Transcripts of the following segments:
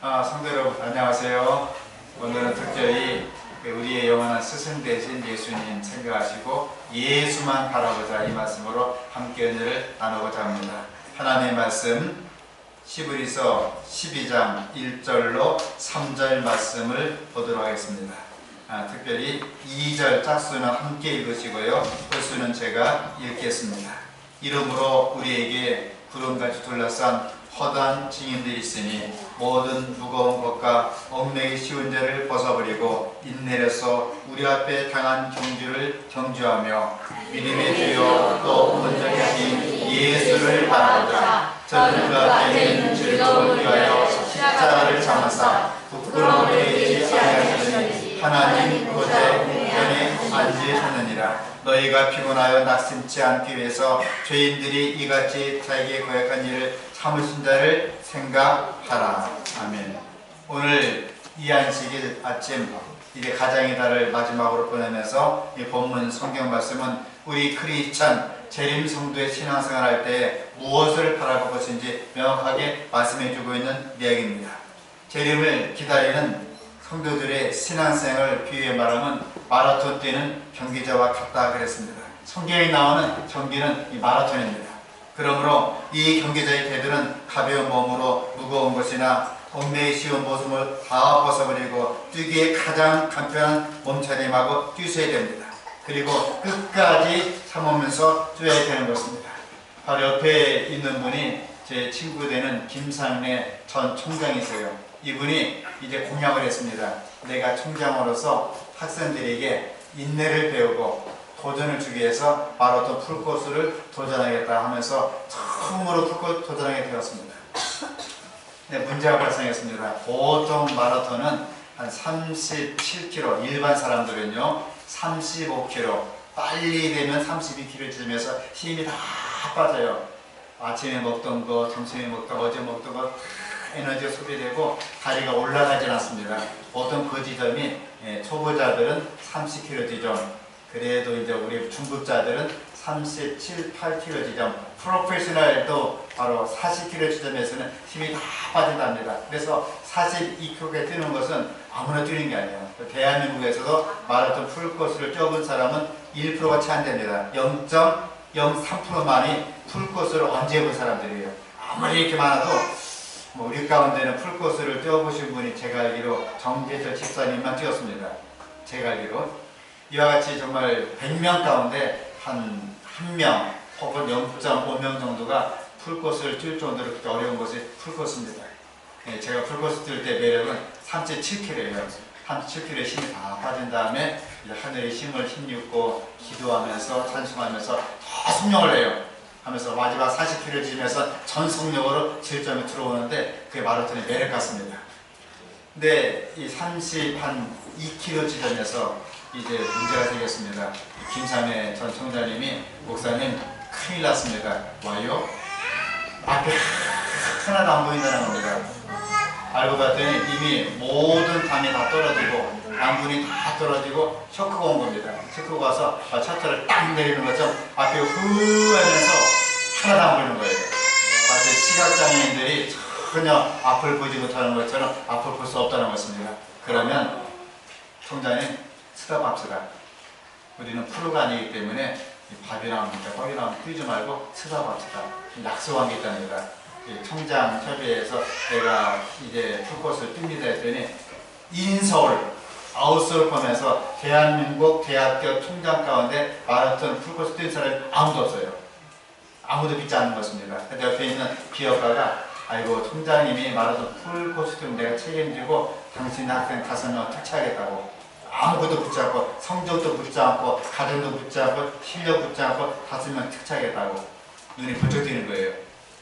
성도 여러분 안녕하세요. 오늘은 특별히 우리의 영원한 스승 되신 예수님 생각하시고 예수만 바라보자 이 말씀으로 함께 은혜를 나누고자 합니다. 하나님의 말씀 히브리서 12장 1절로 3절 말씀을 보도록 하겠습니다. 특별히 2절 짝수는 함께 읽으시고요. 홀수는 제가 읽겠습니다. 이러므로 우리에게 구름같이 둘러싼 허다한 증인들이 있으니 모든 무거운 것과 얽매기 쉬운 죄를 벗어버리고 인내로서 우리 앞에 당한 경주를 경주하며 믿음의 주여 또 온전히 예수를 바라보자. 저는 그 앞에 있는 즐거움을 위하여 십자가를 참으사 부끄러움을 여기지 아니하시니 하나님 그곳에 우편에 앉으셨느니라. 너희가 피곤하여 낙심치 않기 위해서 죄인들이 이같이 자기의 고약한 일을 참으신 자를 생각하라. 아멘. 오늘 이 안식일 아침 이제 가장의 달을 마지막으로 보내면서 이 본문 성경 말씀은 우리 크리스찬 재림 성도의 신앙생활 할 때 무엇을 바라볼 것인지 명확하게 말씀해주고 있는 이야기입니다. 재림을 기다리는 성도들의 신앙생활을 비유해 말하면 마라톤 뛰는 경기자와 같다 그랬습니다. 성경에 나오는 경기는 이 마라톤입니다. 그러므로 이 경기자의 태도는 가벼운 몸으로 무거운 것이나 얽매기 쉬운 모습을 다 벗어버리고 뛰기에 가장 간편한 몸차림하고 뛰셔야 됩니다. 그리고 끝까지 참으면서 뛰어야 되는 것입니다. 바로 옆에 있는 분이 제 친구 되는 김상래 전 총장이세요. 이분이 이제 공약을 했습니다. 내가 총장으로서 학생들에게 인내를 배우고 도전을 주기 위해서 마라톤 풀코스를 도전하겠다 하면서 처음으로 풀코스 도전하게 되었습니다. 네, 문제가 발생했습니다. 보통 마라톤은 한 37km, 일반 사람들은요 35km, 빨리 되면 32km쯤에서 힘이 다 빠져요. 아침에 먹던 거, 점심에 먹던 거, 어제 먹던 거 에너지가 소비되고 다리가 올라가지 않습니다. 보통 그 지점이 초보자들은 30km 지점, 그래도 이제 우리 중급자들은 37, 8km 지점, 프로페셔널도 바로 40km 지점에서는 힘이 다 빠진답니다. 그래서 42km에 뛰는 것은 아무나 뛰는 게 아니에요. 대한민국에서도 마라톤 풀코스를 뛰어본 사람은 1%가 채 안 됩니다. 0.03%만이 풀코스를 언제 해본 사람들이에요. 아무리 이렇게 많아도 우리 가운데는 풀코스를 뛰어보신 분이 제가 알기로 정재철 집사님만 뛰었습니다. 제가 알기로 이와 같이 정말 100명 가운데 한 명 혹은 0.5명 정도가 풀코스를 뛸 정도로 그렇게 어려운 것이 풀코스입니다. 제가 풀코스 뛸 때 매력은 37km예요. 37km에 힘이 다 빠진 다음에 하늘의 힘을 힘입고 기도하면서 찬송하면서 더 성령을 내요. 하면서 마지막 40km 지점에서 전속력으로 질점에 들어오는데 그게 마라톤의 매력 같습니다. 근데 이 32km 지점에서 이제 문제가 생겼습니다. 김삼혜 전 총장님이 목사님 큰일 났습니다. 와요? 앞에 하나도 안 보인다는 겁니다. 알고 봤더니 이미 모든 담이 다 떨어지고 안분이 다 떨어지고 쇼크가 온 겁니다. 쇼크가 와서 차트를 딱 내리는 것처럼 앞에 후 하면서 하나도 안 보이는 거예요. 마치 시각장애인들이 전혀 앞을 보지 못하는 것처럼 앞을 볼 수 없다는 것입니다. 그러면 총장님 스탑합시다. 우리는 프로가 아니기 때문에 밥이랑 떡이랑 뛰지 말고 스탑합시다. 약속한 게 있답니다. 총장 협의회에서 내가 이제 풀코스를 뜁니다 했더니 인서울, 아웃서울 포함해서 대한민국 대학교 총장 가운데 마라톤 풀코스 뛴 사람이 아무도 없어요. 아무도 믿지 않는 것입니다. 근데 옆에 있는 기업가가 아이고 총장님이 마라톤 풀코스 뛰면 내가 책임지고 당신 학생 5명 퇴치하겠다고. 아무것도 붙지 않고 성적도 붙지 않고 가정도 붙지 않고 실력 붙지 않고 5명 퇴치하겠다고 눈이 번쩍 뜨는 거예요.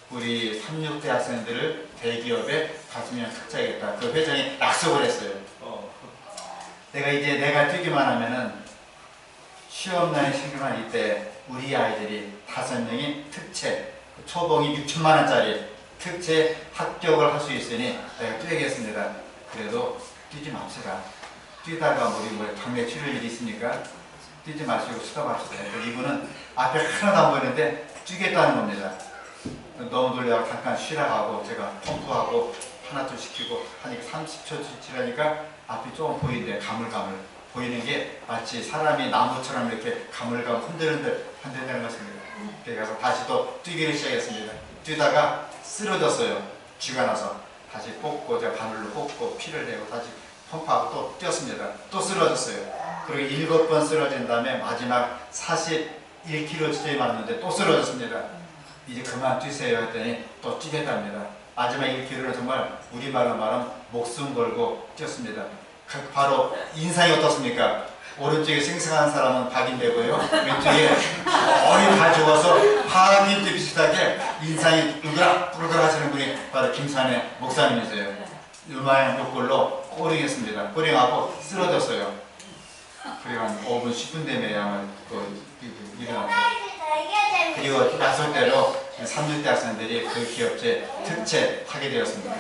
우리 36대 학생들을 대기업에 5명 퇴치하겠다. 그 회장이 약속을 했어요. 내가 뛰기만 하면은 시험난이 시기만 이때 우리 아이들이 5명이 특채, 초봉이 6천만 원짜리 특채 합격을 할 수 있으니 내가 뛰겠습니다. 그래도 뛰지 맙시다. 뛰다가 우리 당뇨 치료일 일이 있으니까 뛰지 마시고 스톱합시다. 이분은 앞에 하나도 안 보이는데 뛰겠다는 겁니다. 너무 돌려가 잠깐 쉬라고 하고 제가 펌프하고 하나 둘 시키고 하니까 30초 지나니까 앞이 조금 보이는데 가물가물 보이는 게 마치 사람이 나무처럼 이렇게 가물가물 흔들흔들 한다는 것입니다. 그래 가서 다시 또 뛰기를 시작했습니다. 뛰다가 쓰러졌어요. 쥐가 나서 다시 뽑고 제가 바늘로 뽑고 피를 내고 다시 펌프하고 또 뛰었습니다. 또 쓰러졌어요. 그리고 7번 쓰러진 다음에 마지막 41km 지점이 맞는데 또 쓰러졌습니다. 이제 그만 뛰세요 했더니 또 뛰겠답니다. 마지막 1km는 정말 우리말로 말하면 목숨 걸고 뛰었습니다. 바로 인상이 어떻습니까? 오른쪽에 생생한 사람은 박인되고요. 왼쪽에 거의 다 죽어서 박인도 비슷하게 인상이 울그락 하시는 분이 바로 김산의 목사님이세요. 요마양 욕골로 꼬링했습니다. 꼬링하고 쓰러졌어요. 그리고 한 5분 10분 되면 일어났어요. 그리고 약속대로 3년대 학생들이 그 기업체 특채하게 되었습니다.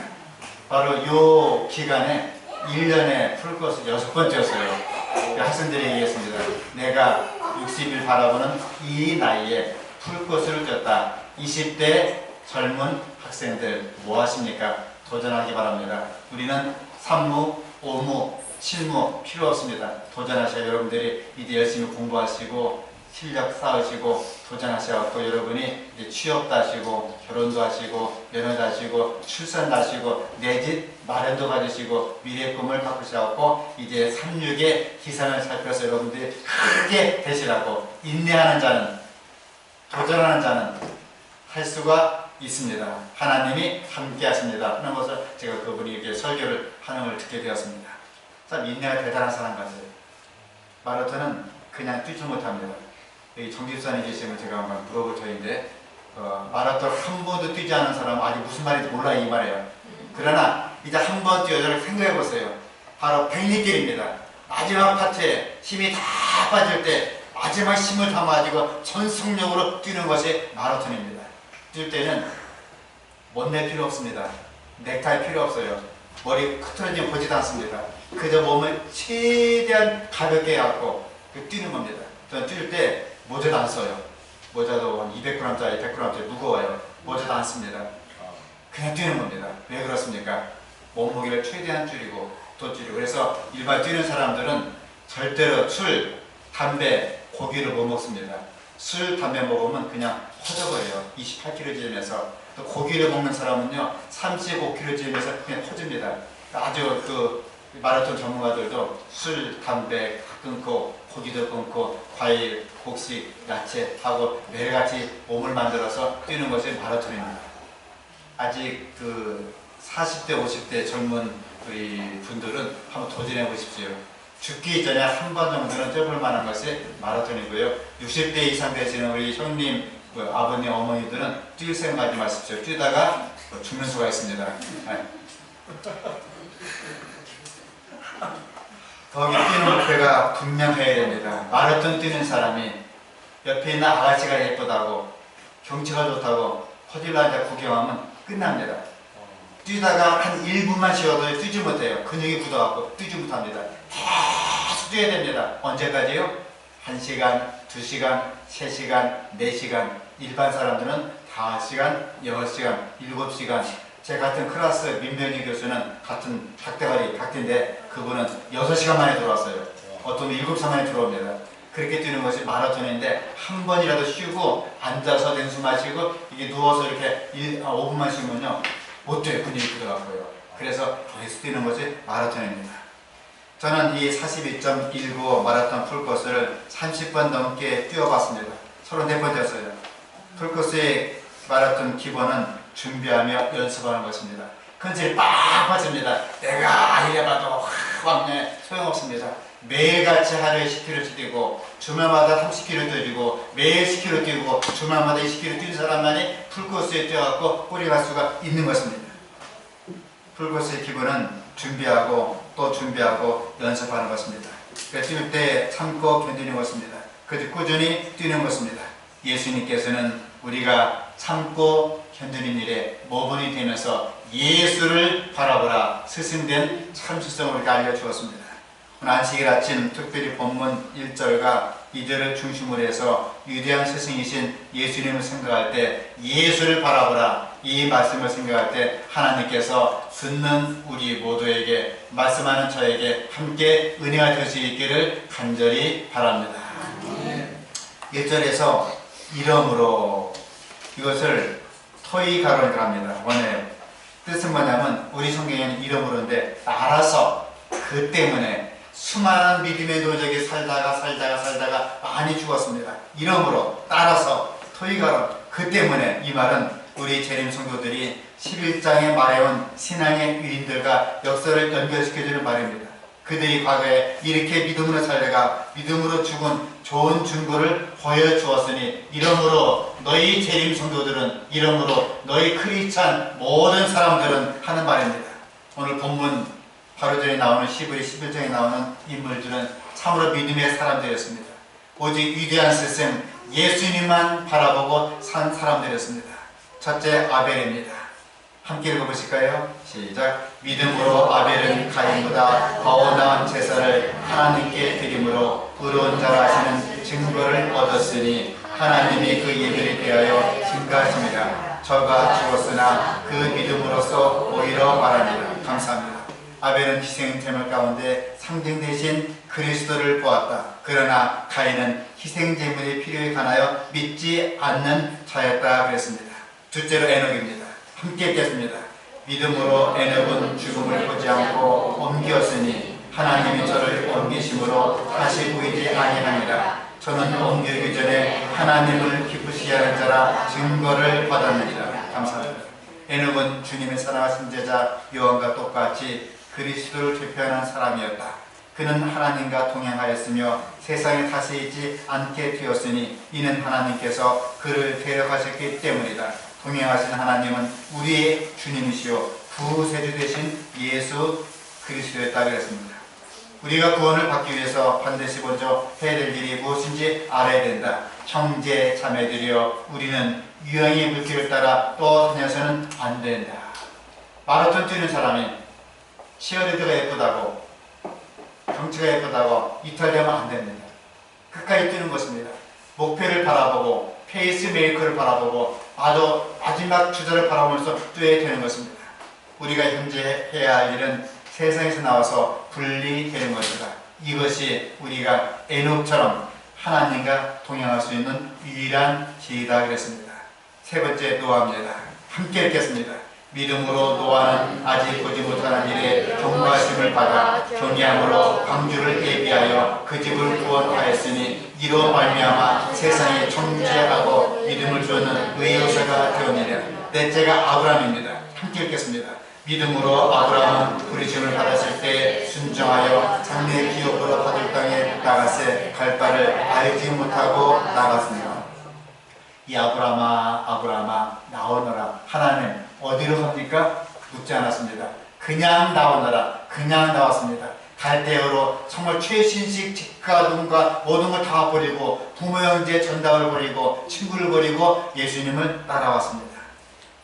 바로 이 기간에 1년에 풀코스 6번째였어요. 학생들이 얘기했습니다. 내가 60일 바라보는 이 나이에 풀코스를 뛰었다. 20대 젊은 학생들 뭐 하십니까? 도전하기 바랍니다. 우리는 산무, 오무, 실무 필요 없습니다. 도전하셔야 여러분들이 이제 열심히 공부하시고 실력 쌓으시고 도전하셔서 여러분이 이제 취업도 하시고 결혼도 하시고 연애도 하시고 출산도 하시고 내 집 마련도 가지시고 미래의 꿈을 바꾸셔서 이제 36의 기산을 살펴서 여러분들이 크게 되시라고 인내하는 자는 도전하는 자는 할 수가 있습니다. 하나님이 함께 하십니다 하는 것을 제가 그분이 이렇게 설교를 하는 걸 듣게 되었습니다. 참 인내가 대단한 사람 같아요. 마라톤은 그냥 뛰지 못합니다. 여기 정집사님 계시면 제가 한번 물어볼 터인데 마라톤 한 번도 뛰지 않은 사람은 아직 무슨 말인지 몰라 이 말이에요. 그러나 이제 한 번 뛰어서 생각해 보세요. 바로 백리길입니다. 마지막 파트에 힘이 다 빠질 때 마지막 힘을 담아가지고 전속력으로 뛰는 것이 마라톤입니다. 뛸 때는 못낼 필요 없습니다. 넥타이 필요 없어요. 머리 흐트러지면 보지도 않습니다. 그저 몸을 최대한 가볍게 갖고 뛰는 겁니다. 저는 뛸 때 모자도 안 써요. 모자도 한 200g짜리, 100g짜리 무거워요. 모자도 안 씁니다. 그냥 뛰는 겁니다. 왜 그렇습니까? 몸무게를 최대한 줄이고 또 줄이고. 그래서 일반 뛰는 사람들은 절대로 술, 담배, 고기를 못 먹습니다. 술, 담배 먹으면 그냥 퍼져버려요. 28kg 지면서. 또 고기를 먹는 사람은요 35kg 지면서 그냥 퍼집니다. 아주 마라톤 전문가들도 술, 담배 끊고 고기도 끊고 과일, 곡식, 야채하고 매일같이 몸을 만들어서 뛰는 것이 마라톤입니다. 아직 40대, 50대 젊은 우리 분들은 한번 도전해 보십시오. 죽기 전에 한 번 정도는 뛰어볼 만한 것이 마라톤이고요. 60대 이상 되시는 우리 형님, 아버님, 어머니들은 뛸 생각하지 마십시오. 뛰다가 죽는 수가 있습니다. 거기 뛰는 목표가 분명해야 됩니다. 마라톤 뛰는 사람이 옆에 있는 아가씨가 예쁘다고 경치가 좋다고 호텔 앉아 구경하면 끝납니다. 뛰다가 한 1분만 쉬어도 뛰지 못해요. 근육이 굳어갖고 뛰지 못합니다. 계속 뛰어야 됩니다. 언제까지요? 1시간, 2시간, 3시간, 4시간. 일반 사람들은 5시간, 6시간, 7시간. 제 같은 클래스 민병희 교수는 같은 닭대가리 닭인데 그분은 6시간 만에 들어왔어요. 어떤 7시간 만에 들어옵니다. 그렇게 뛰는 것이 마라톤인데 한 번이라도 쉬고 앉아서 냉수 마시고 이게 누워서 이렇게 5분만 쉬면요 못 뛰어요. 근육이 굳어갖고요. 그래서 계속 뛰는 것이 마라톤입니다. 저는 이 42.19 마라톤 풀코스를 30번 넘게 뛰어봤습니다. 34번째였어요. 풀코스의 마라톤 기본은 준비하며 연습하는 것입니다. 근질이 빡 빠집니다. 내가 이래봐도 왕래 소용없습니다. 매일같이 하루에 10km씩 뛰고 주말마다 30km 뛰고 매일 10km 뛰고 주말마다 20km 뛰는 사람만이 풀코스에 뛰어갖고 뿌리 갈 수가 있는 것입니다. 풀코스의 기본은 준비하고 또 준비하고 연습하는 것입니다. 뛸 때 참고 견디는 것입니다. 그래서 꾸준히 뛰는 것입니다. 예수님께서는 우리가 참고 견디는 일에 모범이 되면서 예수를 바라보라 스승된 참수성을 우리가 알려주었습니다. 오늘 안식일 아침 특별히 본문 1절과 2절을 중심으로 해서 위대한 스승이신 예수님을 생각할 때 예수를 바라보라 이 말씀을 생각할 때 하나님께서 듣는 우리 모두에게 말씀하는 저에게 함께 은혜가 될 수 있기를 간절히 바랍니다. 1절에서 이름으로 이것을 토이가로라고 합니다. 원래 뜻은 뭐냐면 우리 성경에는 이름으로인데 따라서 그 때문에 수많은 믿음의 노적이 살다가 많이 죽었습니다. 이름으로 따라서 토이가로 그 때문에 이 말은 우리 재림 성도들이 11장에 말해온 신앙의 위인들과 역사를 연결시켜주는 말입니다. 그들이 과거에 이렇게 믿음으로 살다가 믿음으로 죽은 좋은 증거를 보여주었으니 이러므로 너희 재림 성도들은 이러므로 너희 크리스찬 모든 사람들은 하는 말입니다. 오늘 본문 바로 전에 나오는 11장에 나오는 인물들은 참으로 믿음의 사람들이었습니다. 오직 위대한 스승 예수님만 바라보고 산 사람들이었습니다. 첫째 아벨입니다. 함께 읽어보실까요? 시작. 믿음으로 아벨은 가인보다 더 나은 제사를 하나님께 드림으로 의로운 자라 하시는 증거를 얻었으니 하나님이 그 예배를 대하여 증가하십니다. 저가 죽었으나 그 믿음으로써 오히려 말합니다. 감사합니다. 아벨은 희생제물 가운데 상징 대신 그리스도를 보았다. 그러나 가인은 희생제물이 필요에 관하여 믿지 않는 자였다 그랬습니다. 둘째로 에녹입니다. 함께 읽겠습니다. 믿음으로 에녹은 죽음을 보지 않고 옮겼으니 하나님이 저를 옮기심으로 다시 보이지 아니합니다. 저는 옮기기 전에 하나님을 기쁘시게 하는 자라 증거를 받았느니라. 감사합니다. 에녹은 주님의 사랑하신 제자 요한과 똑같이 그리스도를 대표하는 사람이었다. 그는 하나님과 동행하였으며 세상에 다스리지 않게 되었으니 이는 하나님께서 그를 데려가셨기 때문이다. 동행하신 하나님은 우리의 주님이시요 구세주 되신 예수 그리스도였다 그랬습니다. 우리가 구원을 받기 위해서 반드시 먼저 해야 될 일이 무엇인지 알아야 된다. 형제 자매들이여 우리는 유형의 물길을 따라 떠다녀서는 안 된다. 마라톤 뛰는 사람이 치어리더가 예쁘다고 경치가 예쁘다고 이탈되면 안 됩니다. 끝까지 뛰는 것입니다. 목표를 바라보고 페이스메이커를 바라보고 마지막 주자를 바라보면서 뛰어야 되는 것입니다. 우리가 현재 해야 할 일은 세상에서 나와서 분리되는 것이다. 이것이 우리가 에녹처럼 하나님과 동행할 수 있는 유일한 길이다 그랬습니다. 세 번째 노아입니다. 함께 읽겠습니다. 믿음으로 노아는 아직 보지 못하는 일에 경고하심을 받아 경외함으로 방주를 예비하여 그 집을 구원하였으니 이로 말미암아 세상에 존재하고 믿음을 주는 의효사가 되었느니라. 넷째가 아브라함입니다. 함께 읽겠습니다. 믿음으로 아브라함은 부르심을 받았을 때 순종하여 장래 기업으로 받을 땅에 나가세 갈 바를 알지 못하고 나갔습니다. 이 아브라함아 나오너라. 하나님 어디로 갑니까? 묻지 않았습니다. 그냥 나오너라. 그냥 나왔습니다. 갈대어로 정말 최신식 집가둠과 모든 걸 다 버리고 부모 형제 전당을 버리고 친구를 버리고 예수님을 따라왔습니다.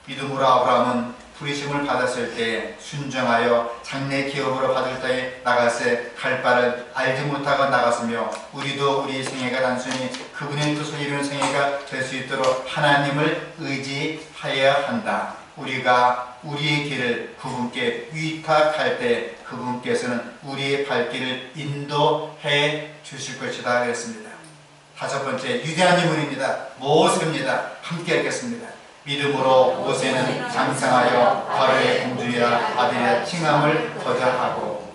믿음으로 아브라함은 부르심을 받았을 때 순종하여 장래 기업으로 받을 땅에 나가세 갈 바를 알지 못하고 나갔으며 우리도 우리 생애가 단순히 그분의 뜻을 이루는 생애가 될 수 있도록 하나님을 의지하여야 한다. 우리가 우리의 길을 그분께 위탁할 때 그분께서는 우리의 발길을 인도해 주실 것이다 그랬습니다. 다섯 번째 위대한 인물입니다. 모세입니다. 함께 읽겠습니다. 믿음으로 모세는 장성하여 바로의 공주야 아들의 칭함을 거절하고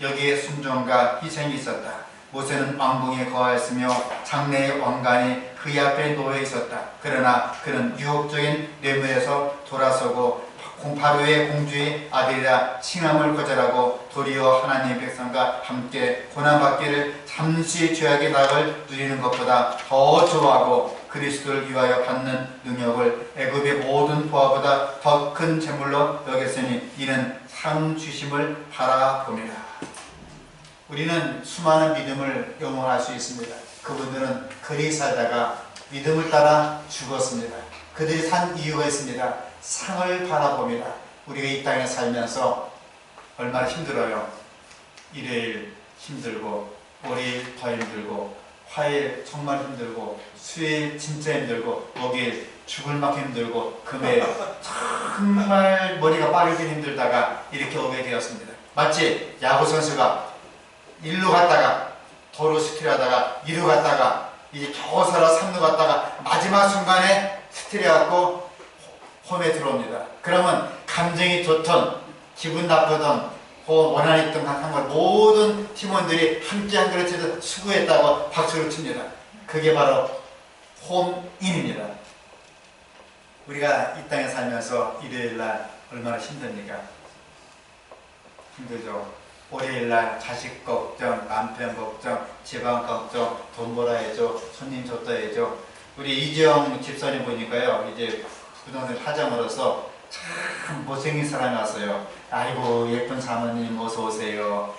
여기에 순종과 희생이 있었다. 모세는 왕궁에 거하였으며 장래의 왕관이 그 앞에 놓여 있었다. 그러나 그는 유혹적인 뇌물에서 돌아서고 바로의 공주의 아들이라 칭함을 거절하고 도리어 하나님의 백성과 함께 고난받기를 잠시 죄악의 낙을 누리는 것보다 더 좋아하고 그리스도를 위하여 받는 능력을 애굽의 모든 보화보다 더 큰 재물로 여겼으니 이는 상 주심을 바라봅니다. 우리는 수많은 믿음을 영원할 수 있습니다. 그분들은 그리 살다가 믿음을 따라 죽었습니다. 그들이 산 이유가 있습니다. 상을 바라봅니다. 우리가 이 땅에 살면서 얼마나 힘들어요. 일요일 힘들고 월요일 더 힘들고 화요일 정말 힘들고 수요일 진짜 힘들고 목요일 죽을 만큼 힘들고 금에 정말 머리가 빠르게 힘들다가 이렇게 오게 되었습니다. 마치 야구 선수가 일루 갔다가 도루 스틸 하다가 2루 갔다가 이제 겨우 살아 3루 갔다가 마지막 순간에 스틸 해갖고 홈에 들어옵니다. 그러면 감정이 좋던 기분 나쁘던 원한이 있던 한 걸 모든 팀원들이 함께 한 그릇에서 수고했다고 박수를 칩니다. 그게 바로 홈인입니다. 우리가 이 땅에 살면서 일요일날 얼마나 힘듭니까? 힘들죠. 월요일날 자식 걱정, 남편 걱정, 집안 걱정, 돈 벌어야 해줘, 손님 줬다 해줘. 우리 이지영 집사님 보니까요, 이제 부동산 사장으로서 참 못생긴 사람이 왔어요. 아이고 예쁜 사모님 어서 오세요.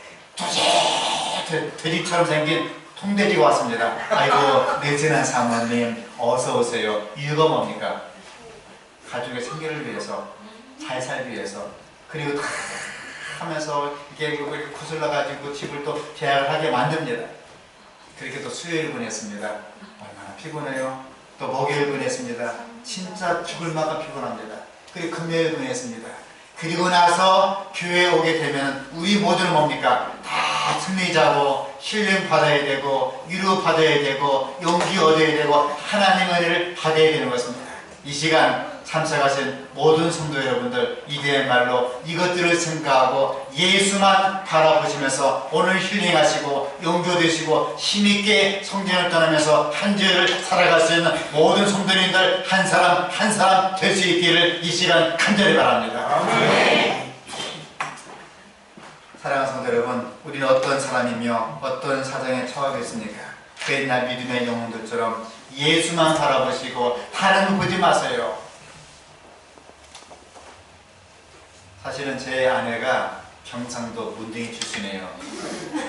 돼지처럼 생긴 통돼지가 왔습니다. 아이고 내진한 사모님 어서 오세요. 이유가 뭡니까? 가족의 생계를 위해서, 잘 살기 위해서, 그리고 다 하면서 이게 구슬러 가지고 집을 또 계약을 하게 만듭니다. 그렇게 또 수요일 보냈습니다. 얼마나 피곤해요. 또 목요일 보냈습니다. 진짜 죽을 만큼 피곤합니다. 그리고 금요일 보냈습니다. 그리고 나서 교회에 오게 되면 우리 모두는 뭡니까? 다 승리자고 힐링 받아야 되고 위로 받아야 되고 용기 얻어야 되고 하나님의 은혜를 받아야 되는 것입니다. 이 시간 참석하신 모든 성도 여러분들, 이대의 말로 이것들을 생각하고 예수만 바라보시면서 오늘 힐링하시고 용기 얻으시고 힘있게 성전을 떠나면서 한 주를 살아갈 수 있는 모든 성도님들 한 사람 한 사람 될 수 있기를 이 시간 간절히 바랍니다. 사랑하는 성도 여러분, 우리는 어떤 사람이며 어떤 사정에 처하고 있습니까? 그 옛날 믿음의 영웅들처럼 예수만 바라보시고 다른 거 보지 마세요. 사실은 제 아내가 경상도 문둥이 출신이에요.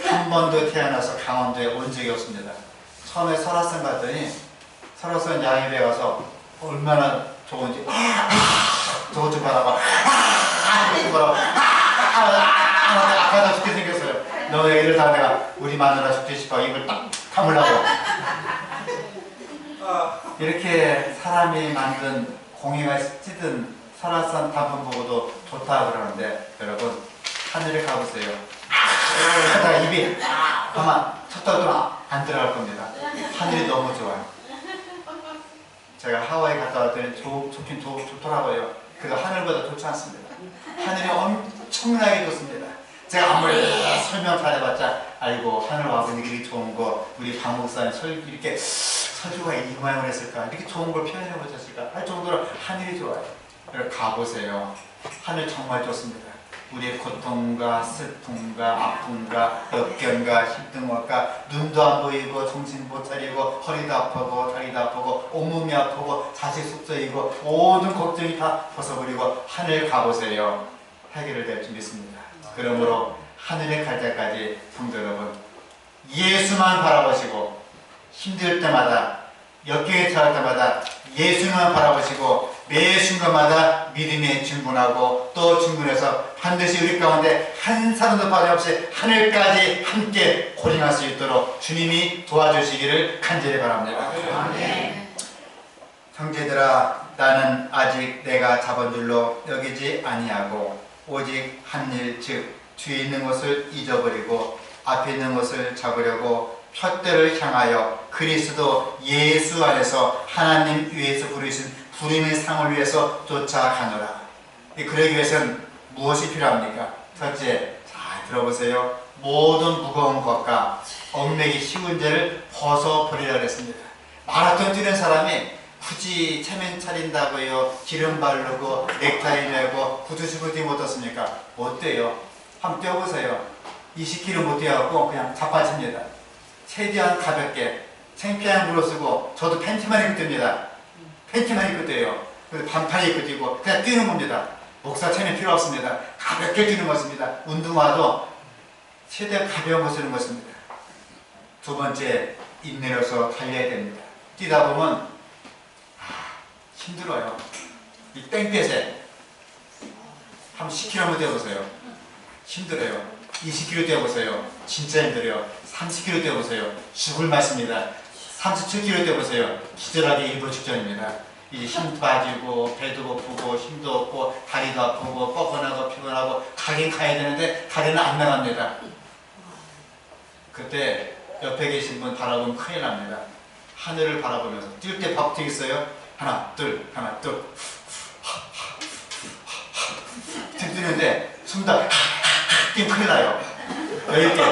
한 번도 태어나서 강원도에 온 적이 없습니다. 처음에 설화산 갔더니 설화산 양입에 가서 얼마나 좋은지 저것 좀 봐라봐 저것 좀 봐라봐 아까다 죽게 생겼어요. 너 이러다가 내가 우리 마누라 죽지 싶어 입을 딱 다물라고. 이렇게 사람이 만든 공이가 찌든 설화산 단풍 보고도 좋다 그러는데 여러분 하늘에 가보세요. 하다가 입이 가만 쳤다도 안 들어갈 겁니다. 하늘이 너무 좋아요. 제가 하와이 갔다 왔더니 좋긴 좋더라고요. 그래도 하늘보다 좋지 않습니다. 하늘이 엄청나게 좋습니다. 제가 아무리 설명 잘해봤자 아이고 하늘 와보니 이렇게 좋은 거 우리 박 목사님 이렇게 설교가 이 모양을 했을까 이렇게 좋은 걸 표현해 보셨을까 할 정도로 하늘이 좋아요. 가보세요. 하늘 정말 좋습니다. 우리의 고통과 슬픔과 아픔과 역경과 힘듦과 눈도 안 보이고 정신 못 차리고 허리도 아프고 다리도 아프고 온몸이 아프고 자식 숙소이고 모든 걱정이 다 벗어버리고 하늘 가보세요. 해결을 될 줄 믿습니다. 그러므로 하늘에 갈 때까지 성도 여러분 예수만 바라보시고 힘들 때마다 역경에 처할 때마다 예수만 바라보시고 매 순간마다 믿음에 충분하고 또 충분해서 반드시 우리 가운데 한 사람도 빠짐없이 하늘까지 함께 고ring할 수 있도록 주님이 도와주시기를 간절히 바랍니다. 아멘. 형제들아 나는 아직 내가 잡은 줄로 여기지 아니하고 오직 한 일 즉 뒤에 있는 것을 잊어버리고 앞에 있는 것을 잡으려고 푯대를 향하여 그리스도 예수 안에서 하나님 위에서 부르신 부름의 상을 위해서 쫓아가노라. 그러기 위해서는 무엇이 필요합니까? 첫째, 잘 들어보세요. 모든 무거운 것과 얽매기 쉬운 죄를 벗어버리라 그랬습니다. 마라톤 뛰는 사람이 굳이 체면 차린다고요, 기름 바르고 넥타이 메고 구두 신고 뛰면 어떻습니까? 못 돼요. 한번 뛰어보세요. 20km 못 뛰어갖고 그냥 자빠집니다. 최대한 가볍게 창피한 물로 쓰고 저도 팬티만 입고 뜁니다. 팬티만 입고 뛰어요. 반팔 입고 뛰고 그냥 뛰는 겁니다. 목사 체면 필요 없습니다. 가볍게 뛰는 것입니다. 운동화도 최대한 가벼운 거 쓰는 것입니다. 두 번째, 입 내려서 달려야 됩니다. 뛰다 보면 힘들어요. 이 땡볕에 한 10km 뛰어보세요. 힘들어요. 20km 뛰어보세요. 진짜 힘들어요. 30km 뛰어보세요. 죽을 맛입니다. 37km 뛰어보세요. 기절하기 일보 직전입니다. 이제 힘 빠지고 배도 고프고 힘도 없고 다리도 아프고 뻐근하고 피곤하고 가긴 가야 되는데 다리는 안 나갑니다. 그때 옆에 계신 분 바라보면 큰일 납니다. 하늘을 바라보면서 뛸 때 밥 뛰겠어요? 하나 둘 뛰는데 숨다 뛰면 큰일 나요. 이렇게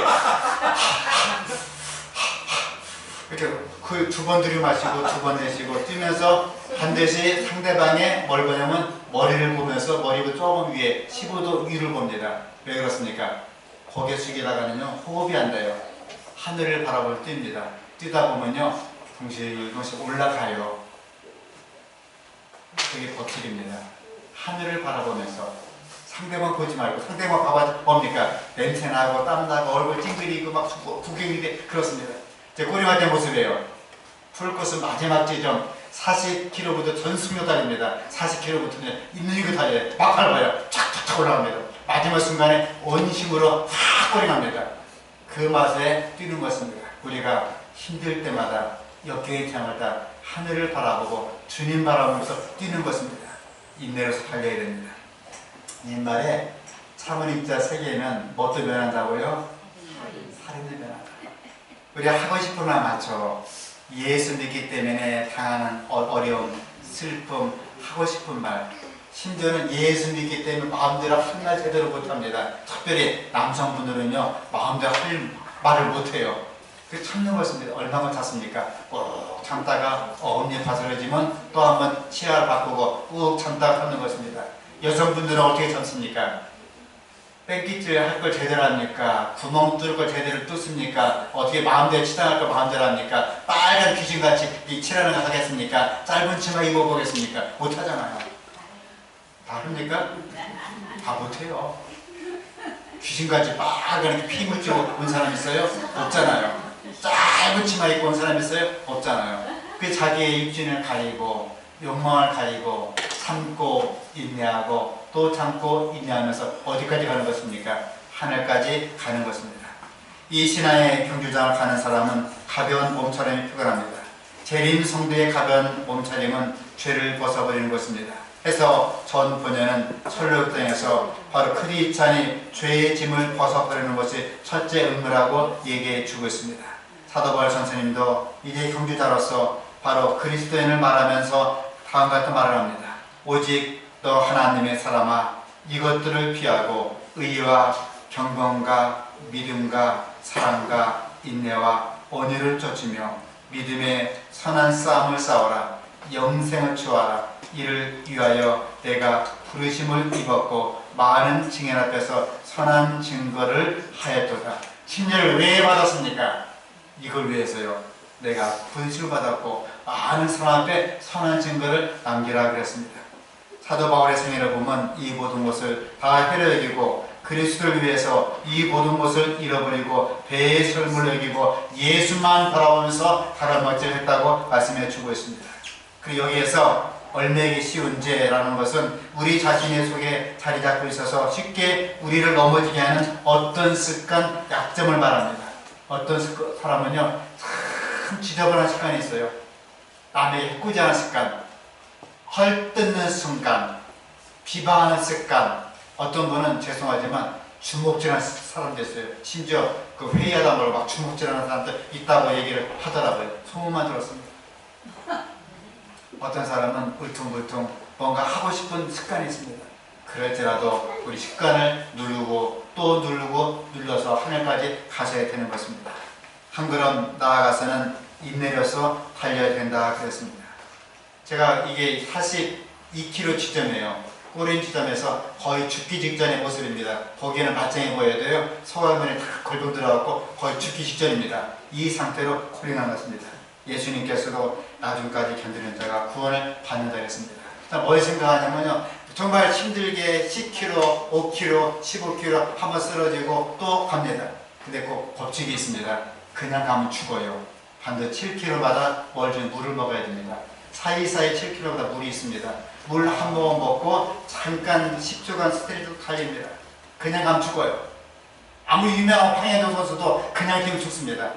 그 두 번 들이마시고 두 번 내쉬고 뛰면서 반드시 상대방의 뭘 보냐면 머리를 보면서 머리가 조금 위에 15도 위를 봅니다. 왜 그렇습니까? 고개 숙이다가는요 호흡이 안 돼요. 하늘을 바라볼 뜁니다. 뛰다 보면요 동시에 올라가요. 그게 버틸입니다. 하늘을 바라보면서 상대방 보지 말고 상대방 봐봐 뭡니까? 냄새나고 땀나고 얼굴 찡그리고 막 구경인데 그렇습니다. 제 꼬리맞은 모습이에요. 풀코스 마지막 지점 40km부터 전속력 달립니다. 40km부터는 있는 이거 달려요. 막 밟아요. 착착착 올라갑니다. 마지막 순간에 온심으로 확 꼬리납니다. 그 맛에 뛰는 것입니다. 우리가 힘들 때마다 역경이 태어날다 하늘을 바라보고 주님 바라보면서 뛰는 것입니다. 인내로서 달려야 됩니다. 옛말에 사모님자 세계에는 뭣도 변한다고요? 살인을 변한다. 우리가 하고 싶은 말 맞죠? 예수 믿기 때문에 당하는 어려움, 슬픔, 하고 싶은 말 심지어는 예수 믿기 때문에 마음대로 한 말 제대로 못합니다. 특별히 남성분들은요 마음대로 할 말을 못해요. 그 참는 것입니다. 얼마나 참습니까? 꾹 참다가 어금니 파스러지면 또 한번 치아를 바꾸고 꾹 참다가 참는 것입니다. 여성분들은 어떻게 참습니까? 뺑기질 할 걸 제대로 합니까? 구멍 뚫을 걸 제대로 뚫습니까? 어떻게 마음대로 치장할 걸 마음대로 합니까? 빨간 귀신같이 이 칠하는 거 하겠습니까? 짧은 치마 입어보겠습니까? 못하잖아요. 다 합니까? 다 못해요. 귀신같이 빨간 피 묻히고 온 사람 있어요? 없잖아요. 짧은 치마 입고 온 사람 있어요? 없잖아요. 그 자기의 육신을 가리고 욕망을 가리고 참고 인내하고 또 참고 인내하면서 어디까지 가는 것입니까? 하늘까지 가는 것입니다. 이 신화의 경주장을 가는 사람은 가벼운 몸차림이 표현합니다. 재림 성도의 가벼운 몸차림은 죄를 벗어버리는 것입니다. 해서 전 번연은 철로역당에서 바로 크리스찬이 죄의 짐을 벗어버리는 것이 첫째 의무라고 얘기해 주고 있습니다. 사도 바울 선생님도 이제 경주자로서 바로 그리스도인을 말하면서 다음과 같은 말을 합니다. 오직 너 하나님의 사람아 이것들을 피하고 의와 경건과 믿음과 사랑과 인내와 온유를 쫓으며 믿음의 선한 싸움을 싸워라. 영생을 추하라. 이를 위하여 내가 부르심을 입었고 많은 증인 앞에서 선한 증거를 하였도다. 침례를 왜 받았습니까? 이걸 위해서요. 내가 부르심을 받았고 많은 사람 앞에 선한 증거를 남기라 그랬습니다. 사도 바울의 생애를 보면 이 모든 것을 다 헤려여기고 그리스도를 위해서 이 모든 것을 잃어버리고 배의 설물을 여기고 예수만 바라보면서 다른 멋지를 했다고 말씀해 주고 있습니다. 그리고 여기에서 얼매기 쉬운 죄라는 것은 우리 자신의 속에 자리 잡고 있어서 쉽게 우리를 넘어지게 하는 어떤 습관, 약점을 말합니다. 어떤 사람은요 참 지저분한 습관이 있어요. 남에게 해코지하는 습관, 헐뜯는 순간, 비방하는 습관. 어떤 분은 죄송하지만 주먹질하는 사람도 있어요. 심지어 그 회의하다 말고 막 주먹질하는 사람들 있다고 얘기를 하더라고요. 소문만 들었습니다. 어떤 사람은 울퉁불퉁 뭔가 하고 싶은 습관이 있습니다. 그럴지라도 우리 습관을 누르고 또 누르고 눌러서 하늘까지 가셔야 되는 것입니다. 한 걸음 나아가서는 인내려서 달려야 된다 그랬습니다. 제가 이게 42km 지점이에요. 꼬린 지점에서 거의 죽기 직전의 모습입니다. 보기에는 말짱해 보여도요 소화면에 다 걸병 들어갔고 거의 죽기 직전입니다. 이 상태로 꼬린한 것입니다. 예수님께서도 나중까지 견디는 자가 구원을 받는다 했습니다. 뭘 생각하냐면요 정말 힘들게 10km, 5km, 15km 한번 쓰러지고 또 갑니다. 근데 꼭 법칙이 있습니다. 그냥 가면 죽어요. 반드시 7km마다 물을 먹어야 됩니다. 사이사이 7km마다 물이 있습니다. 물 한 모금 먹고 잠깐 10초간 스트레스 달립니다. 그냥 가면 죽어요. 아무 유명한 황해도 선수도 그냥 뛰면 죽습니다.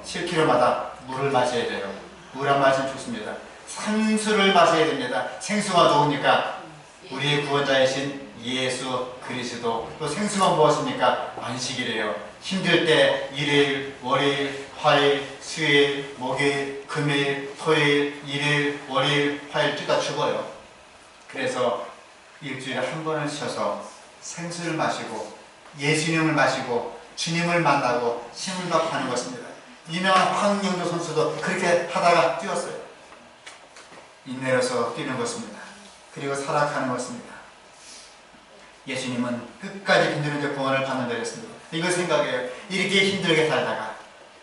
7km마다 물을 마셔야 돼요. 물 안 마시면 죽습니다. 생수를 마셔야 됩니다. 생수가 누굽니까? 우리의 구원자이신 예수 그리스도. 또 생수가 무엇입니까? 안식이래요. 힘들 때 일요일, 월요일, 화요일, 수요일, 목요일, 금요일, 토요일, 일요일, 월요일, 화요일 뛰다 죽어요. 그래서 일주일에 한 번을 쉬어서 생수를 마시고 예수님을 마시고 주님을 만나고 힘을 받고 하는 것입니다. 유명한 황영조 선수도 그렇게 하다가 뛰었어요. 인내로서 뛰는 것입니다. 그리고 살아가는 것입니다. 예수님은 끝까지 힘들은데 구원을 받는다 그랬습니다. 이거 생각해요. 이렇게 힘들게 살다가,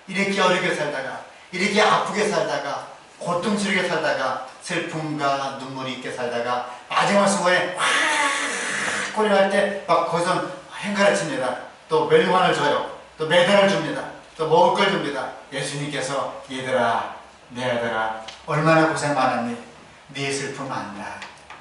이렇게 어렵게 살다가, 이렇게 아프게 살다가, 고통스럽게 살다가, 슬픔과 눈물이 있게 살다가, 마지막 순간에 확 꼬리날 때 막 거기서 행가르칩니다. 또 멸관을 줘요. 또 메달을 줍니다. 또 먹을 걸 줍니다. 예수님께서 얘들아, 내 아들아, 얼마나 고생 많았니? 네 슬픔 안다.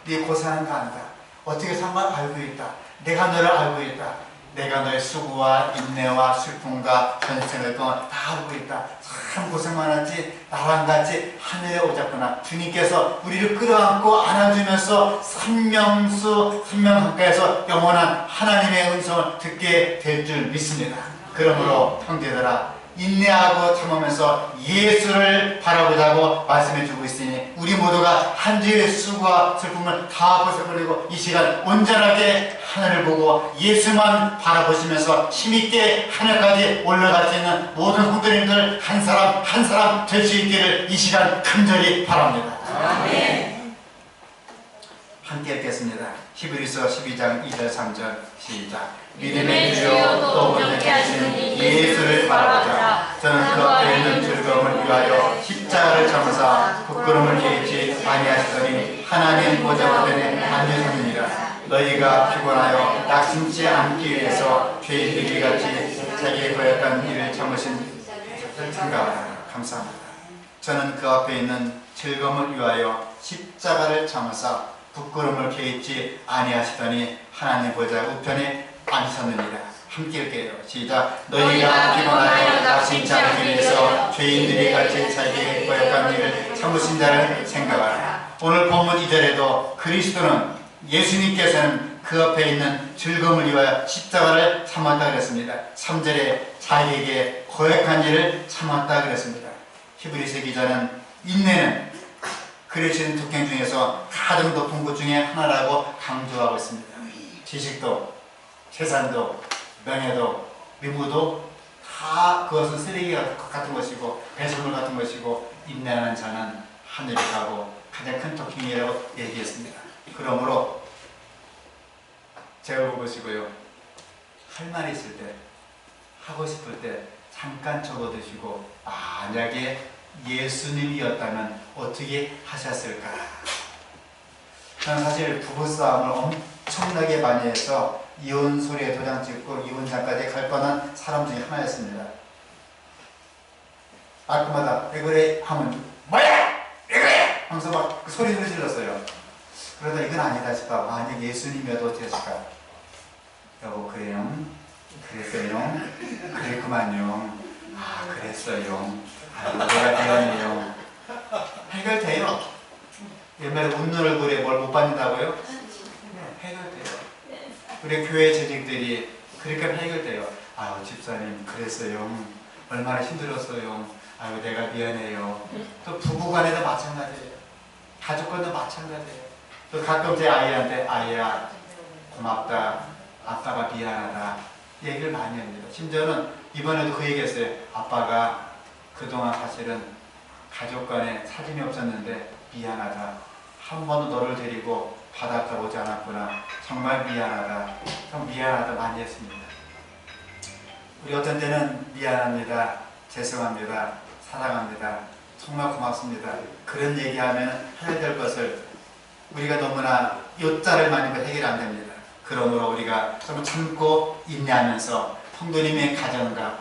네 고생한 거 안다. 어떻게 산 걸 알고 있다. 내가 너를 알고 있다. 내가 너의 수고와 인내와 슬픔과 전생을 동안 다 알고 있다. 참 고생 많았지. 나랑 같이 하늘에 오셨구나. 주님께서 우리를 끌어안고 안아주면서 삼명수 삼명 가까이서 영원한 하나님의 음성을 듣게 될 줄 믿습니다. 그러므로 형제들아, 인내하고 참으면서 예수를 바라보자고 말씀해주고 있으니 우리 모두가 한 주의 수고와 슬픔을 다 벗어버리고 이 시간 온전하게 하늘을 보고 예수만 바라보시면서 힘있게 하늘까지 올라갈 수 있는 모든 성도님들 한 사람 한 사람 될 수 있기를 이 시간 간절히 바랍니다. 아멘. 함께 읽겠습니다. 히브리서 12장 2절 3절 시작. 믿음의 주요 또 온전케 하시는 예수를 바라보자. 저는 그 앞에 있는 즐거움을 위하여 십자가를 참으사 부끄러움을 개의치 아니하시더니 하나님 보좌 우편에 앉으셨느니라. 너희가 피곤하여 낙심치 않기 위해서 죄인들이 같이 자기의 고약한 일을 참으신 생각하라. 감사합니다. 저는 그 앞에 있는 즐거움을 위하여 십자가를 참으사 부끄러움을 개의치 아니하시더니 하나님 보좌 우편에 앉으셨느니라. 함께 읽게요. 시작. 너희가 피곤하여 낙심치 않기 위해서 죄인들이 같이 자기의 고약한 일을 참으신 자를 생각하라. 오늘 본문 2절에도 그리스도는 예수님께서는 그 앞에 있는 즐거움을 위하여 십자가를 참았다 그랬습니다. 3절에 자기에게 고약한 일을 참았다 그랬습니다. 히브리서 기자는 인내는 그리스도인 특징 중에서 가장 높은 것 중에 하나라고 강조하고 있습니다. 지식도, 재산도, 명예도, 미모도 다 그것은 쓰레기 같은 것이고 배설물 같은 것이고 인내하는 자는 하늘에 가고 가장 큰 특징이라고 얘기했습니다. 그러므로 제가 보시고요. 할 말이 있을 때, 하고 싶을 때 잠깐 적어두시고 만약에 예수님이었다면 어떻게 하셨을까? 저는 사실 부부싸움을 엄청나게 많이 해서 이혼 소리에 도장 찍고 이혼장까지 갈 뻔한 사람 중에 하나였습니다. 말끝마다 왜 그래? 하면 뭐야? 왜 그래? 하면서 막 그 소리를 질렀어요. 그러다 이건 아니다 싶어. 만약 예수님이어도 어떻게 했을까? 여보 그래요? 그랬어요? 그랬구만요. 아 그랬어요. 아이고 내가 미안해요. 해결돼요. 옛날에 웃는 얼굴에 뭘 못 받는다고요? 네, 해결돼요. 우리 교회 재직들이 그렇게 해결돼요. 아유 집사님 그랬어요. 얼마나 힘들었어요. 아유 내가 미안해요. 또 부부간에도 마찬가지예요. 가족간도 마찬가지예요. 또 가끔 제 아이한테 아이야 고맙다. 아빠가 미안하다. 얘기를 많이 합니다. 심지어는 이번에도 그 얘기했어요. 아빠가 그동안 사실은 가족 간에 사진이 없었는데 미안하다. 한 번도 너를 데리고 바닷가 오지 않았구나. 정말 미안하다. 참 미안하다 많이 했습니다. 우리 어떤 때는 미안합니다. 죄송합니다. 사랑합니다. 정말 고맙습니다. 그런 얘기하면 해결될 것을 우리가 너무나 요자를 많이 해결 안 됩니다. 그러므로 우리가 좀 참고 인내하면서 성도님의 가정과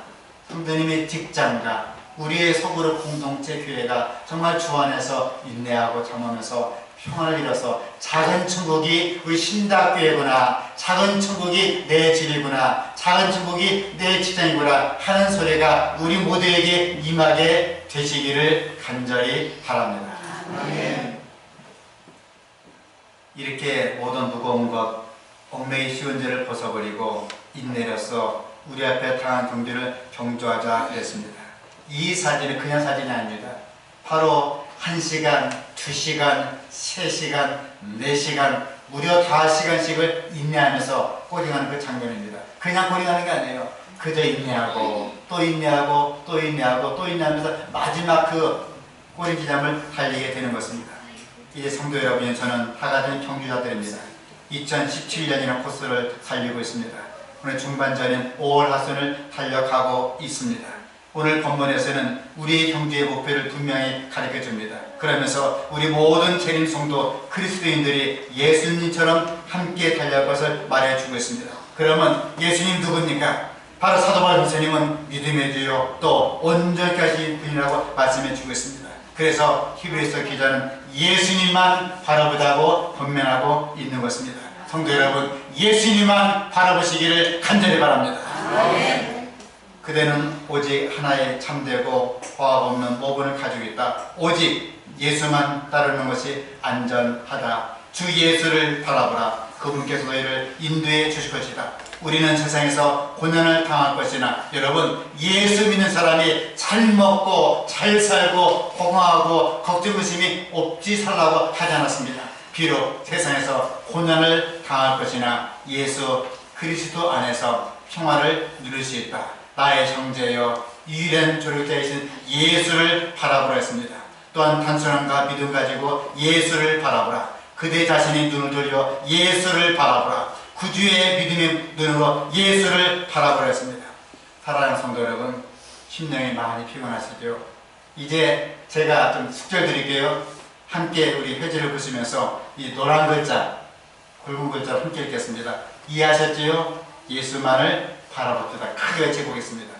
성도님의 직장과 우리의 서구르 공동체 교회가 정말 주 안에서 인내하고 참으면서 평안을 이뤄서 작은 천국이 우리 신다교회구나, 작은 천국이 내 집이구나, 작은 천국이 내 직장이구나 하는 소리가 우리 모두에게 임하게 되시기를 간절히 바랍니다. 이렇게 모든 무거운 것, 얽매이 쉬운 죄를 벗어버리고 인내로서 우리 앞에 당한 경주를 경주하자 그랬습니다. 이 사진은 그냥 사진이 아닙니다. 바로 1시간, 2시간, 3시간, 4시간, 무려 5시간씩을 인내하면서 꼬링하는 그 장면입니다. 그냥 꼬링하는 게 아니에요. 그저 인내하고 또 인내하고 또 인내하고 또 인내하면서 마지막 그 꼬린 지점을 달리게 되는 것입니다. 이제 성도 여러분, 저는 하가된 경주자들입니다. 2017년이라는 코스를 달리고 있습니다. 오늘 중반전인 5월 하순을 달려가고 있습니다. 오늘 본문에서는 우리의 경주의 목표를 분명히 가르쳐 줍니다. 그러면서 우리 모든 재림 성도 그리스도인들이 예수님처럼 함께 달려갈 것을 말해주고 있습니다. 그러면 예수님 누굽니까? 바로 사도 바울 선생님은 믿음의 주요 또 온전까지 분이라고 말씀해 주고 있습니다. 그래서 히브리서 기자는 예수님만 바라보자고 권면하고 있는 것입니다. 성도 여러분, 예수님만 바라보시기를 간절히 바랍니다. 그대는 오직 하나의 참되고 화합 없는 모분을 가지고 있다. 오직 예수만 따르는 것이 안전하다. 주 예수를 바라보라. 그분께서 너희를 인도해 주실 것이다. 우리는 세상에서 고난을 당할 것이나 여러분, 예수 믿는 사람이 잘 먹고 잘 살고 건강하고 걱정의심이 없이 살라고 하지 않았습니다. 비록 세상에서 고난을 당할 것이나 예수 그리스도 안에서 평화를 누릴 수 있다. 나의 형제여 유일한 조력자이신 예수를 바라보라 했습니다. 또한 단순함과 믿음 가지고 예수를 바라보라. 그대 자신의 눈을 돌려 예수를 바라보라. 구주의 믿음의 눈으로 예수를 바라보라 했습니다. 사랑하는 성도 여러분, 심령이 많이 피곤하시죠? 이제 제가 좀 숙제를 드릴게요. 함께 우리 회지를 보시면서 이 노란 글자, 굵은 글자를 함께 읽겠습니다. 이해하셨지요? 예수만을 바라봅시다. 크게 외쳐보겠습니다.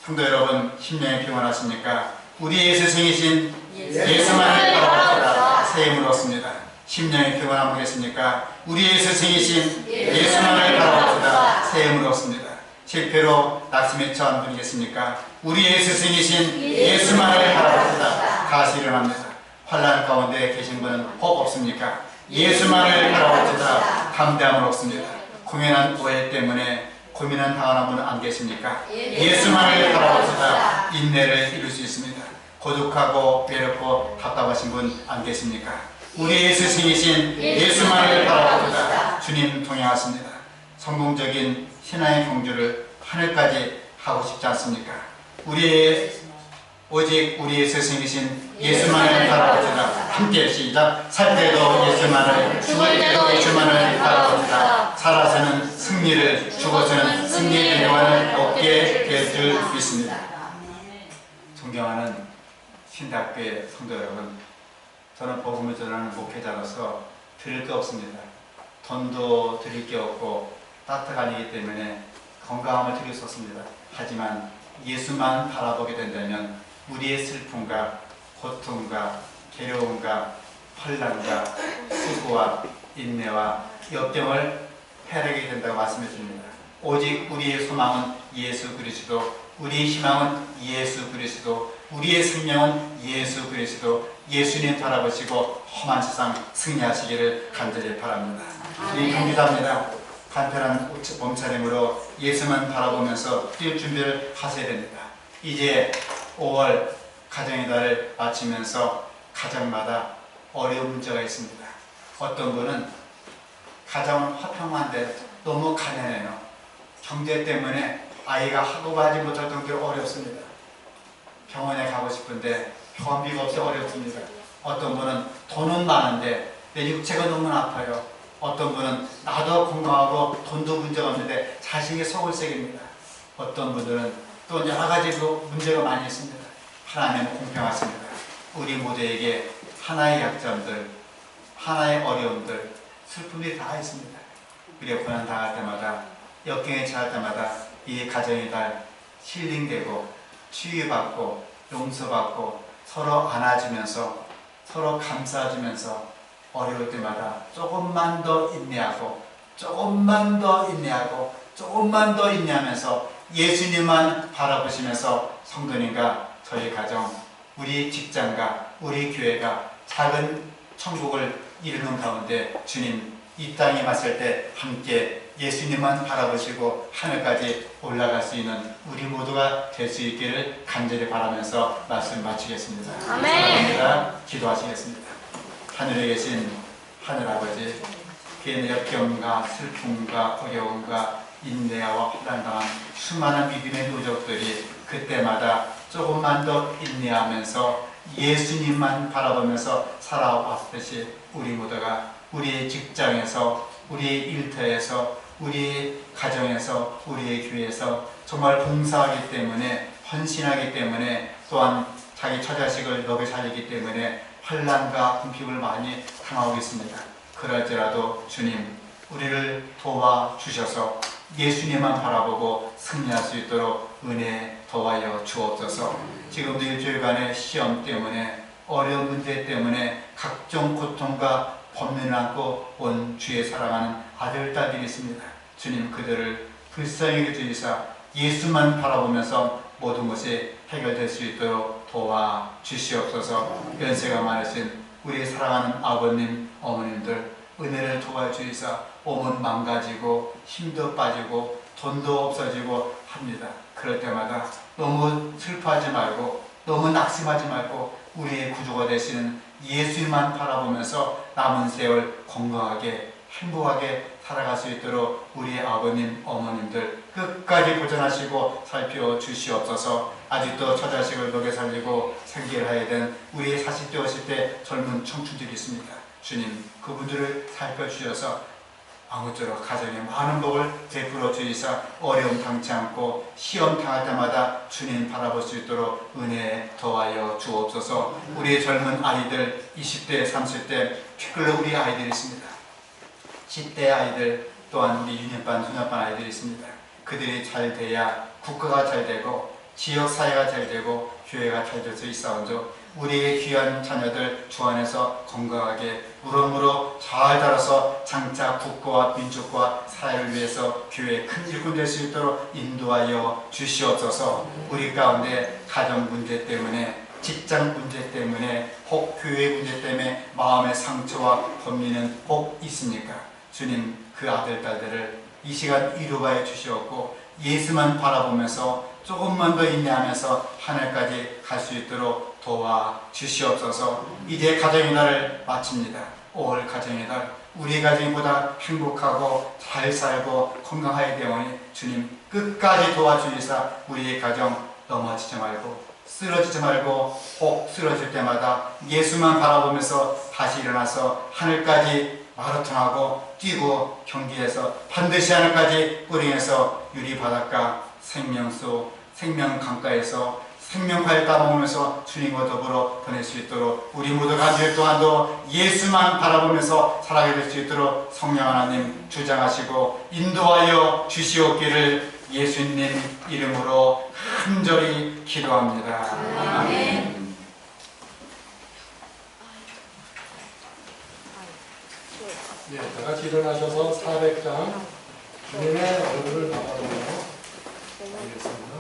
성도 여러분, 심령이 피곤하십니까? 우리의 스승이신 예수만을 바라봅시다. 새 힘을 얻습니다. 심령이 피곤한 분 계십니까? 우리의 스승이신 예수만을 바라봅시다. 새 힘을 얻습니다. 실패로 낙심에 처한 분이 계십니까? 우리의 스승이신 예수만을 바라봅시다. 다시 일어납니다. 환난 가운데 계신 분은 혹 없습니까? 예수만을 바라봅시다. 담대함을 얻습니다. 공연한 오해 때문에 고민한 당하는 분은 안 계십니까? 예수만을 바라봅시다. 인내를 이룰 수 있습니다. 고독하고 외롭고 답답하신 분 안 계십니까? 우리의 스승이신 예수만을 바라봅시다. 주님 동행하십니다. 성공적인 신앙의 경주를 하늘까지 하고 싶지 않습니까? 오직 우리의 스승이신 예수만을 바라봅시다. 함께 시작. 살 때도 예수만을, 죽을 때도 예수만을 바라봅시다. 살아서는 승리를, 죽어서는 승리의 영광을 얻게 될 줄 믿습니다. 존경하는 신대학교의 성도 여러분, 저는 복음을 전하는 목회자로서 드릴 게 없습니다. 돈도 드릴 게 없고 따뜻가 아니기 때문에 건강함을 드릴 수 없습니다. 하지만 예수만 바라보게 된다면 우리의 슬픔과 고통과 괴로움과 환난과 수고와 인내와 역경을 해내게 된다고 말씀해 줍니다. 오직 우리의 소망은 예수 그리스도, 우리의 희망은 예수 그리스도, 우리의 생명은 예수 그리스도, 예수님 바라보시고 험한 세상 승리하시기를 간절히 바랍니다. 우리 경기자입니다. 간편한 몸차림으로 예수만 바라보면서 뛸 준비를 하셔야 됩니다. 이제 5월 가정의 달을 마치면서 가정마다 어려운 문제가 있습니다. 어떤 분은 가정은 화평한데 너무 가난해요. 경제 때문에 아이가 학업하지 못할 정도로 어렵습니다. 병원에 가고 싶은데 병원비가 없이 어렵습니다. 어떤 분은 돈은 많은데 내 육체가 너무 아파요. 어떤 분은 나도 건강하고 돈도 문제가 없는데 자식이 속을 새깁니다. 어떤 분들은 또 여러 가지 문제가 많이 있습니다. 하나님은 공평하십니다. 우리 모두에게 하나의 약점들, 하나의 어려움들, 슬픔이 다 있습니다. 우리가 고난 당할 때마다, 역경에 처할 때마다 이 가정의 달 힐링되고 치유받고 용서받고 서로 안아주면서 서로 감싸주면서 어려울 때마다 조금만 더 인내하고 조금만 더 인내하고 조금만 더 인내하면서 예수님만 바라보시면서 성도님과 저희 가정, 우리 직장과 우리 교회가 작은 천국을 이루는 가운데 주님 이 땅에 왔을 때 함께 예수님만 바라보시고 하늘까지 올라갈 수 있는 우리 모두가 될 수 있기를 간절히 바라면서 말씀 마치겠습니다. 아멘. 사랑합니다. 기도하시겠습니다. 하늘에 계신 하늘아버지, 그의 역경과 슬픔과 어려움과 인내와 환난당한 수많은 믿음의 누적들이 그때마다 조금만 더 인내하면서 예수님만 바라보면서 살아왔듯이 우리 모두가 우리의 직장에서, 우리의 일터에서, 우리의 가정에서, 우리의 교회에서 정말 봉사하기 때문에, 헌신하기 때문에, 또한 자기 처자식을 먹여 살리기 때문에 환난과 궁핍을 많이 당하고 있습니다. 그럴지라도 주님, 우리를 도와주셔서 예수님만 바라보고 승리할 수 있도록 은혜 더하여 주옵소서. 지금도 일주일간의 시험 때문에, 어려운 문제 때문에 각종 고통과 범민을 안고 온 주의 사랑하는 아들, 딸들이 있습니다. 주님, 그들을 불쌍히 여기시사 예수만 바라보면서 모든 것이 해결될 수 있도록 도와주시옵소서. 연세가 많으신 우리 사랑하는 아버님, 어머님들 은혜를 도와주시사 몸은 망가지고 힘도 빠지고 돈도 없어지고 합니다. 그럴 때마다 너무 슬퍼하지 말고, 너무 낙심하지 말고 우리의 구주가 되시는 예수님만 바라보면서 남은 세월 건강하게 행복하게 살아갈 수 있도록 우리의 아버님, 어머님들 끝까지 보존하시고 살펴주시옵소서. 아직도 처자식을 먹여 살리고 생계를 해야 된 우리의 40대, 50대 젊은 청춘들이 있습니다. 주님, 그분들을 살펴주셔서 아무쪼록 가정에 많은 복을 베풀어 주시사 어려움 당치 않고 시험 당할 때마다 주님 바라볼 수 있도록 은혜 더하여 주옵소서. 우리의 젊은 아이들, 20대, 30대, 특별히 우리 아이들이 있습니다. 10대 아이들, 또한 우리 유년반, 소년반 아이들이 있습니다. 그들이 잘 돼야 국가가 잘 되고 지역사회가 잘 되고 교회가 잘 될 수 있사온즉 우리의 귀한 자녀들 주 안에서 건강하게 무럭무럭 잘 자라서 장차 국가와 민족과 사회를 위해서 교회의 큰 일꾼 될 수 있도록 인도하여 주시옵소서. 우리 가운데 가정 문제 때문에, 직장 문제 때문에, 혹 교회 문제 때문에 마음의 상처와 범민은 혹 있습니까? 주님, 그 아들, 딸들을 이 시간 위로하여 주시옵고 예수만 바라보면서 조금만 더 인내하면서 하늘까지 갈 수 있도록 도와주시옵소서. 이제 가정의 날을 마칩니다. 5월 가정의 날, 우리 가정보다 행복하고 잘 살고 건강하게 되오니 주님 끝까지 도와주시사 우리의 가정 넘어지지 말고 쓰러지지 말고 혹 쓰러질 때마다 예수만 바라보면서 다시 일어나서 하늘까지 마라톤하고 뛰고 경기에서 반드시 하늘까지 뿌리에서 유리바닷가 생명수 생명 강가에서 생명과를 따먹으면서 주님과 더불어 보낼 수 있도록 우리 모두가 한 주일 동안도 예수만 바라보면서 살아가게 될 수 있도록 성령 하나님 주장하시고 인도하여 주시옵기를 예수님 이름으로 간절히 기도합니다. 아멘. 네, 다 같이 일어나셔서 400장 주님의 얼굴을 바라보며 하겠습니다.